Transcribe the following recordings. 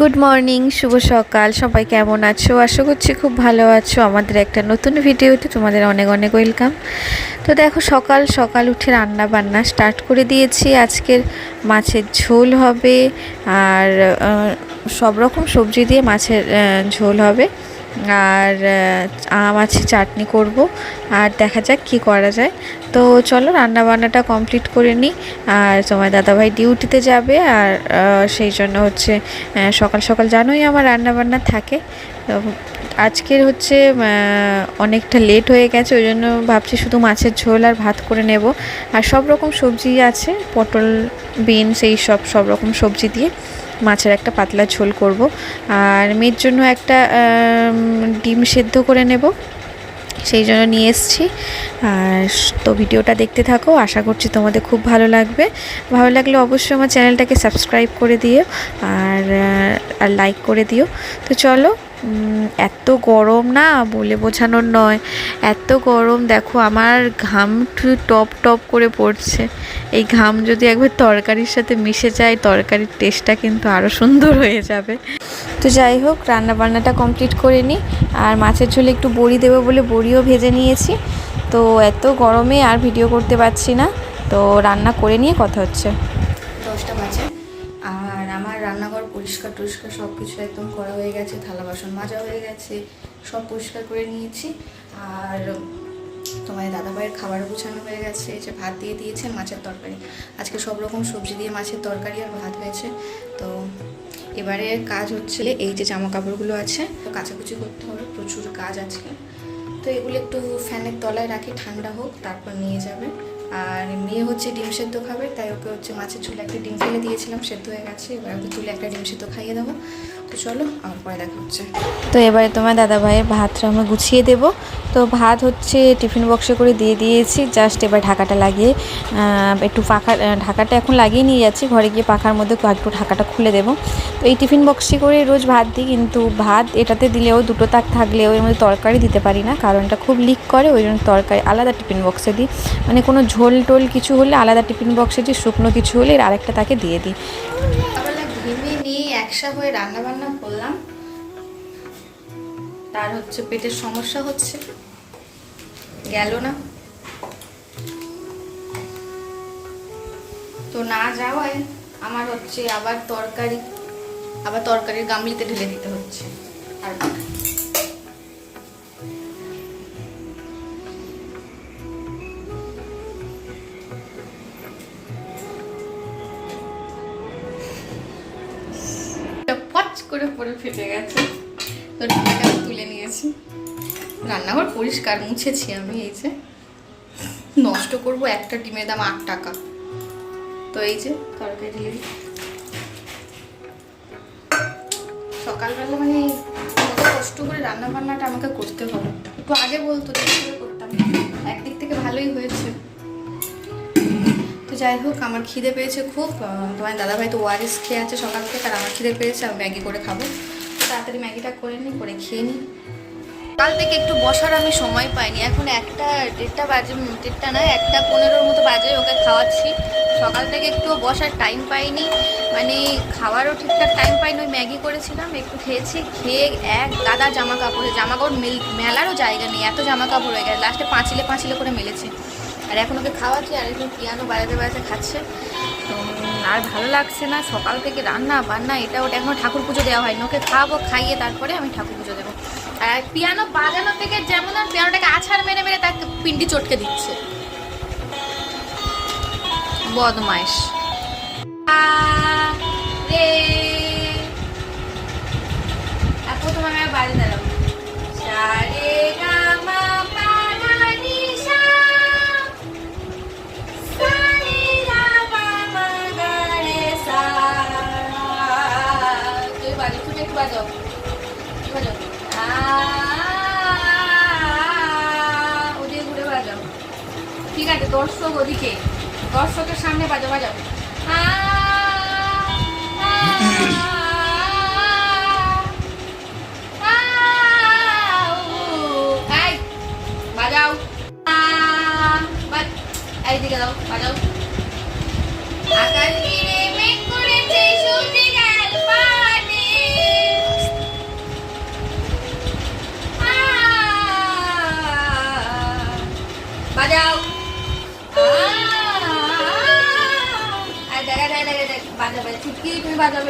Good morning, শুভ সকাল। সবাই কেমন আছো? আশা করছি খুব ভালো আছো। আমাদের একটা নতুন ভিডিওতে তোমাদের অনেক অনেক ওয়েলকাম। তো দেখো, সকাল সকাল উঠে রান্না বান্না স্টার্ট করে দিয়েছি। আজকের মাছের ঝোল হবে আর সব রকম সবজি দিয়ে মাছের ঝোল হবে, আর আম আছে, চাটনি করব, আর দেখা যাক কি করা যায়। তো চলো রান্না বান্নাটা কমপ্লিট করে নিই। আর তোমার দাদাভাই ডিউটিতে যাবে, আর সেই জন্য হচ্ছে সকাল সকাল জানোই আমার রান্না বান্না থাকে। তো আজকের হচ্ছে অনেকটা লেট হয়ে গেছে, ওই জন্য ভাবছি শুধু মাছের ঝোল আর ভাত করে নেব। আর সব রকম সবজি আছে, পটল, বিনস, এই সব রকম সবজি দিয়ে মাছের একটা পাতলা ঝোল করব। আর মেয়ের জন্য একটা ডিম সেদ্ধ করে নেব, সেই জন্য নিয়ে এসেছি। আর তো ভিডিওটা দেখতে থাকো, আশা করছি তোমাদের খুব ভালো লাগবে। ভালো লাগলে অবশ্যই আমার চ্যানেলটাকে সাবস্ক্রাইব করে দিও আর লাইক করে দিও। তো চলো, এত গরম না বলে বোঝানোর নয়, এত গরম। দেখো আমার ঘাম টপ টপ করে পড়ছে। এই ঘাম যদি একবার তরকারির সাথে মিশে যায়, তরকারির টেস্টটা কিন্তু আরও সুন্দর হয়ে যাবে। তো যাই হোক, রান্না বান্নাটা কমপ্লিট করে নিই। আর মাছের ঝোলে একটু বড়ি দেবো বলে বড়িও ভেজে নিয়েছি। তো এত গরমে আর ভিডিও করতে পারছি না, তো রান্না করে নিয়ে কথা হচ্ছে। 10টা বাজে, আর আমার রান্নাঘর পরিষ্কার টরিষ্কার সব কিছু একদম করা হয়ে গেছে। থালা বাসন মাজা হয়ে গেছে, সব পরিষ্কার করে নিয়েছি। আর তোমার দাদাভাইয়ের খাবার গুছানো হয়ে গেছে, যে ভাত দিয়ে দিয়েছেন, মাছের তরকারি। আজকে সব রকম সবজি দিয়ে মাছের তরকারি আর ভাত হয়েছে। তো এবারে কাজ হচ্ছে এই যে জামা কাপড়গুলো আছে, তো কাচাকুচি করতে হবে, প্রচুর কাজ আজকে। তো এগুলো একটু ফ্যানের তলায় রাখি, ঠান্ডা হোক, তারপর নিয়ে যাবে। আর মেয়ে হচ্ছে ডিম সেদ্ধ খাবে, তাই ওকে হচ্ছে মাছের ঝোলে একটা ডিম ফেলে দিয়েছিলাম, সেদ্ধ হয়ে গেছে। এবার ওকে তুলে একটা ডিম সেদ্ধ খাইয়ে দেবো। তো চলো, আমার পরে দেখা হচ্ছে। তো এবারে তোমার দাদাভাইয়ের ভাতটা আমরা গুছিয়ে দেবো। তো ভাত হচ্ছে টিফিন বক্সে করে দিয়ে দিয়েছি, জাস্ট এবার ঢাকাটা লাগিয়ে একটু পাখা, ঢাকাটা এখন লাগিয়ে নিয়ে যাচ্ছি, ঘরে গিয়ে পাখার মধ্যে একটু ঢাকাটা খুলে দেবো। তো এই টিফিন বক্সে করে রোজ ভাত দিই, কিন্তু ভাত এটাতে দিলেও দুটো তাক থাকলেও এর মধ্যে তরকারি দিতে পারি না, কারণ এটা খুব লিক করে। ওই জন্য তরকারি আলাদা টিফিন বক্সে দিই, মানে কোনো ঝোল টোল কিছু হলে আলাদা টিফিন বক্সে দিই, শুকনো কিছু হলে এর আরেকটা তাকে দিয়ে দিই। ঘেমে নিয়ে একসা হয়ে রান্না বান্না করলাম, তার হচ্ছে পেটের সমস্যা হচ্ছে, গেল না। তো না যাওয়ায় আমার হচ্ছে আবার তরকারির গামলিতে ঢেলে দিতে হচ্ছে। আর পচ করে পরে ফেটে গেছে, তো ঢাকাটা তুলে নিয়েছি। রান্নাঘর পরিষ্কার মুছেছি আমি, এই যে নষ্ট করব একটা ডিমের দাম 8 টাকা। তো এই যে তরকারি ঢেলে দিই। সকালবেলা মানে কত কষ্ট করে রান্না বান্নাটা আমাকে করতে হবে, একটু আগে বলতো দেরি করে করতাম, একদিক থেকে ভালোই হয়েছে। তো যাই হোক, আমার খিদে পেয়েছে খুব। তোমার দাদাভাই তো ওআরএস খেয়ে আছে সকাল থেকে, আর আমার খিদে পেয়েছে, আমি ম্যাগি করে খাবো। তাড়াতাড়ি ম্যাগিটা করে নিই, করে খেয়ে নিই। কাল থেকে একটু বসার আমি সময় পাইনি, এখন 1টা বাজে, 1টা না 1:15 মতো বাজে, ওকে খাওয়াচ্ছি। সকাল থেকে একটু বসার টাইম পাইনি, মানে খাওয়ারও ঠিকঠাক টাইম পাইনি। ওই ম্যাগি করেছিলাম, একটু খেয়েছি, খেয়ে এক গাদা জামা কাপড় মেলারও জায়গা নেই, এত জামা কাপড় হয়ে গেছে। লাস্টে পাঁচিলে করে মেলেছি। আর এখন ওকে খাওয়াচ্ছি, আর একটু পিয়ানো বাজাতে খাচ্ছে। তো আর ভালো লাগছে না, সকাল থেকে রান্না বান্না এটা ওটা, এখনও ঠাকুর পুজো দেওয়া হয়নি। ওকে খাওয়াবো, খাইয়ে তারপরে আমি ঠাকুর পুজো দেবো। আর পিয়ানো বাজানো থেকে যেমন আর পিয়ানোটাকে আছাড় মেরে মেরে তাকে পিন্ডি চটকে দিচ্ছে, বদমাইশ। প্রথমে আমি বাজে দাঁড়াবো, সারে গামা পাদানিসা, সারে গামা গারে সা। তুই বাজো, তুমি একটু বাজাও, বাজাও। ওদিকে ঘুরে বাজাও, ঠিক আছে? ওদিকে দর্শকের সামনে বাজাও। বাজাও, এইদিকে দাও, বাজাও। আকাশ ঘিরে মেঘ করেছে, সূর্য গেল পানে,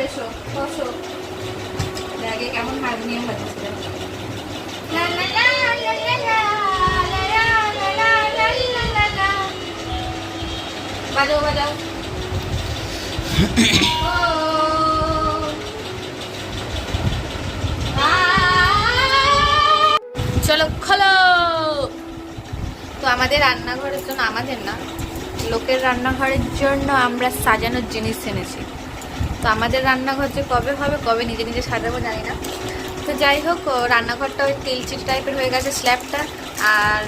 এসো বসো। ব্যাগে কেমন হারমোনিয়াম বাজছে। লা লা লা লা লা লা লা লা লা লা লা লা। বাজাও বাজাও। চলো খোলো। তো আমাদের রান্নাঘরের জন্য, আমাদের না, লোকের রান্নাঘরের জন্য আমরা সাজানোর জিনিস এনেছি। তো আমাদের রান্নাঘর যে কবে হবে, কবে নিজে নিজে সাজাবো জানি না। তো যাই হোক, রান্নাঘরটা ওই তেলচিট টাইপের হয়ে গেছে স্ল্যাবটা। আর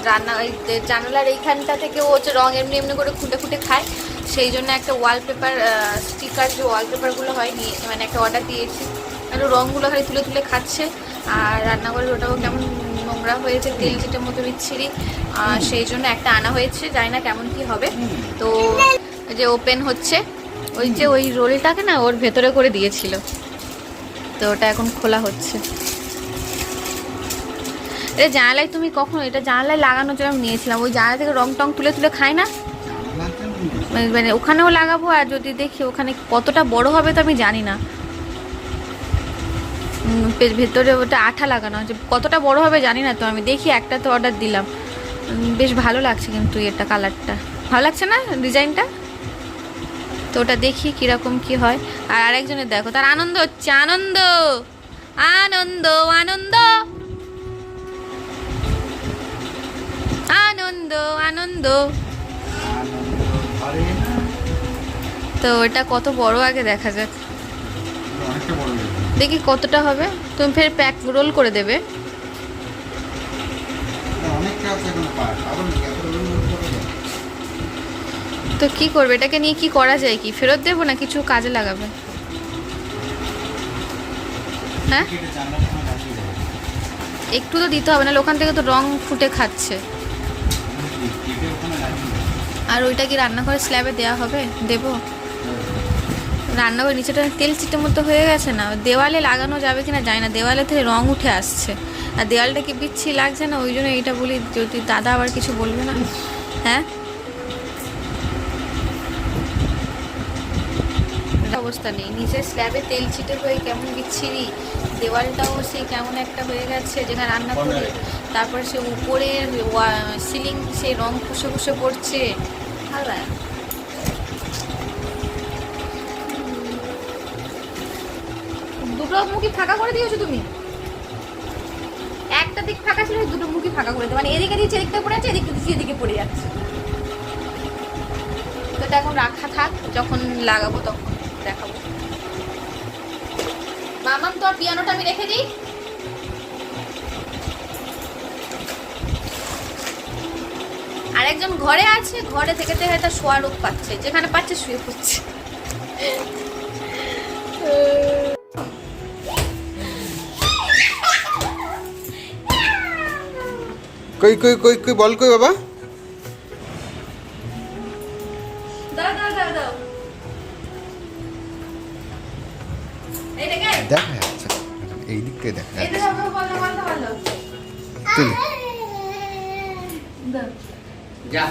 রান্না ওই জানালার এইখানটা থেকে ও হচ্ছে রঙ এমনি এমনি করে খুঁটে খুঁটে খায়। সেই জন্য একটা ওয়ালপেপার স্টিকার, যে ওয়ালপেপারগুলো হয় নিয়ে মানে একটা অর্ডার দিয়েছি। আর রঙগুলো খালি তুলে তুলে খাচ্ছে। আর রান্নাঘরের ওটাও কেমন নোংরা হয়েছে, তেলচিটের মতো বিচ্ছিরি। সেই জন্য একটা আনা হয়েছে, জানি না কেমন কি হবে। তো যে ওপেন হচ্ছে, ওই যে ওই রোলটাকে না ওর ভেতরে করে দিয়েছিল, তো ওটা এখন খোলা হচ্ছে। এটা জানালায় তুমি কখন, এটা জানালায় লাগানোর জন্য নিয়েছিলাম। ওই জানালা থেকে রং টং তুলে তুলে খাই না, মানে ওখানেও লাগাবো। আর যদি দেখি ওখানে কতটা বড় হবে তো আমি জানি না, ভেতরে ওটা আঠা লাগানো আছে, কতটা বড় হবে জানি না। তো আমি দেখি, একটা তো অর্ডার দিলাম। বেশ ভালো লাগছে কিন্তু এটা, কালারটা ভালো লাগছে না, ডিজাইনটা। তো ওটা দেখি কীরকম কি হয়। আর আরেকজনের দেখো, তার আনন্দ হচ্ছে, আনন্দ আনন্দ আনন্দ আনন্দ আনন্দ। তো এটা কত বড় আগে দেখা যাক, দেখি কতটা হবে। তুমি ফের প্যাক রোল করে দেবে। তো কি করবে এটাকে নিয়ে, কি করা যায়, কি ফেরত দেবো না কিছু কাজে লাগাবে? হ্যাঁ, একটু তো দিতে হবে, না ওখান থেকে তো রং ফুটে খাচ্ছে। আর ওইটা কি রান্নাঘরের স্ল্যাবে দেওয়া হবে? দেবো। রান্নাঘরের নিচেটা তেল চিটের মতো হয়ে গেছে না, দেওয়ালে লাগানো যাবে কিনা জানি না, দেওয়ালে থেকে রং উঠে আসছে। আর দেওয়ালটা কি বিচ্ছি লাগছে না, ওই জন্য এইটা বলি, যদি দাদা আবার কিছু বলবে না। হ্যাঁ, অবস্থা নেই, নিচের স্ল্যাবে তেল ছিটে হয়ে কেমন বিচ্ছিরি, দেওয়ালটাও সেই কেমন একটা হয়ে গেছে যেখানে রান্না করি। তারপর সে উপরের সিলিং সেই রং খুশে খুশে পড়ছে। ভালো দুটো মুখই ফাঁকা করে দিয়েছো তুমি, একটা দিক ফাঁকা ছিল, দুটো মুখই ফাঁকা করে দেবো, মানে এদিকে দিচ্ছে এদিকটা পড়ে যাচ্ছে, এদিকে দিচ্ছি এদিকে পড়ে যাচ্ছে। তো এটা এখন রাখা থাক, যখন লাগাবো তখন দেখাবো। মামাম, তো পিয়ানোটা আমি রেখে দিই। আরেকজন ঘরে আছে, ঘরে থেকে থেকে একটা শোয়া রোগ পাচ্ছে, যেখানে পাচ্ছে শুয়ে পড়ছে। কই কই কই কই বল কই বাবা, দাও দাও দাও দাও, এই দেখে দেখা যাচ্ছে এই দিক থেকে দেখা এই যাচ্ছে। দেখো, বলো বলো বলো, তুই দাও যা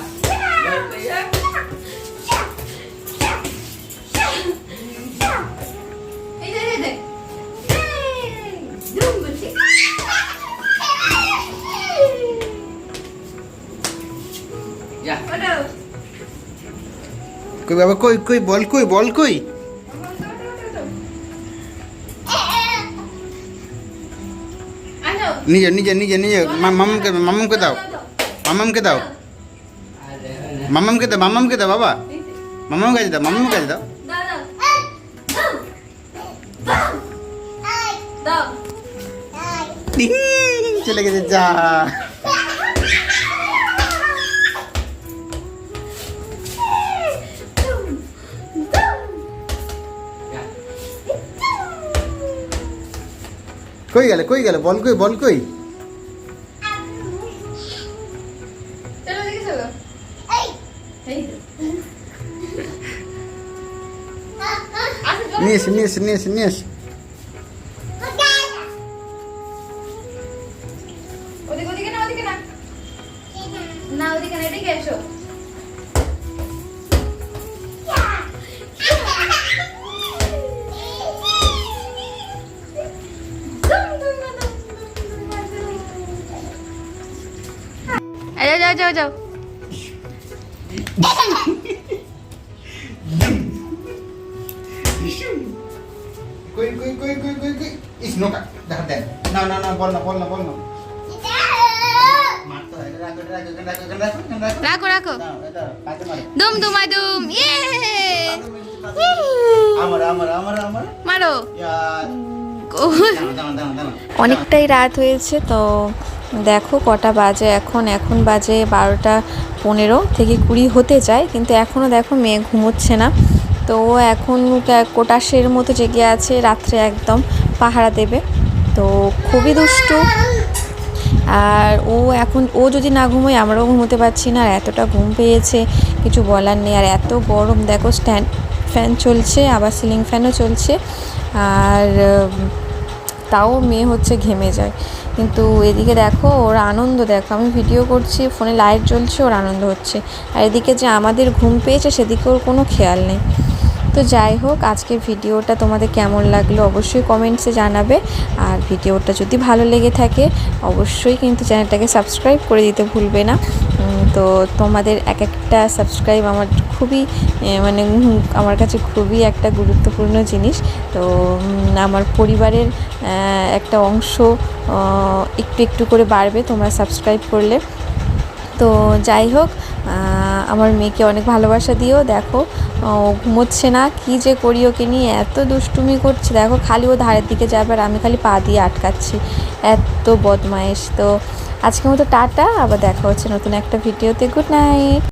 এই দে এই দে দুম বলছে। যা ওঠো, কই বাবা, কই কই বল কই বল কই, আনো নিজে নিজে নিজে নিজে মামামকে মামামকে দাও, মামামকে দাও, মামামকে দাও, মামামকে দাও বাবা, মামাম কাছে দাও, মামাম কাছে দাও। দাও দাও দাও, টিং, চলে গেছে যা। কই গেল বল কই বল কই, চলো দেখে চলো, এই তো আসো চলো, নিয়ে এসে নিয়ে এসে নিয়ে এসে নিয়ে এসে। ওদিকে ওদিকে না, ওদিকে না, না ওদিকে না, এদিকে এসো। যাও যাও যাও। কই কই কই কই কই কই ইস নোকা দেখা দেখ না না না বল না বল না বল না মারতে হয় রাখো রাখো রাখো রাখো রাখো রাখো। না এটা পাতে মার দুম দুমা দুম, ইয়ে। আমার আমার আমার আমার মারো। ইয়ার দাঁড়া দাঁড়া দাঁড়া অনেকটাই রাত হয়েছে, তো দেখো কটা বাজে এখন। এখন বাজে 12টা 15 থেকে 20 হতে যায়, কিন্তু এখনও দেখো মেয়ে ঘুমোচ্ছে না। তো ও এখন কোটাসের মতো জেগে আছে, রাত্রে একদম পাহারা দেবে। তো খুবই দুষ্টু। আর ও যদি না ঘুমোয় আমরাও ঘুমোতে পারছি না, আর এতটা ঘুম পেয়েছে কিছু বলার নেই। আর এত গরম দেখো, স্ট্যান্ড ফ্যান চলছে, আবার সিলিং ফ্যানও চলছে, আর তাও মেয়ে হচ্ছে ঘেমে যায়। কিন্তু এদিকে দেখো ওর আনন্দ দেখো, আমি ভিডিও করছি, ফোনে লাইট জ্বলছে, ওর আনন্দ হচ্ছে। আর এদিকে যে আমাদের ঘুম পেয়েছে সেদিকে ওর কোনো খেয়াল নেই। তো যাই হোক, আজকের ভিডিওটা তোমাদের কেমন লাগলো অবশ্যই কমেন্টসে জানাবে। আর ভিডিওটা যদি ভালো লেগে থাকে অবশ্যই কিন্তু চ্যানেলটাকে সাবস্ক্রাইব করে দিতে ভুলবে না। তো তোমাদের এক একটা সাবস্ক্রাইব আমার খুবই মানে আমার কাছে খুবই একটা গুরুত্বপূর্ণ জিনিস। তো আমার পরিবারের একটা অংশ একটু একটু করে বাড়বে তোমরা সাবস্ক্রাইব করলে। তো যাই হোক, আমার মেয়েকে অনেক ভালোবাসা দিও। দেখো ও ঘুমোচ্ছে না, কি যে করি ওকে নিয়ে, এত দুষ্টুমি করছে দেখো, খালি ও ধারের দিকে যাবে আর আমি খালি পা দিয়ে আটকাচ্ছি, এত বদমাইশ। তো আজকের মতো টাটা, আবার দেখা হচ্ছে নতুন একটা ভিডিওতে। Good night.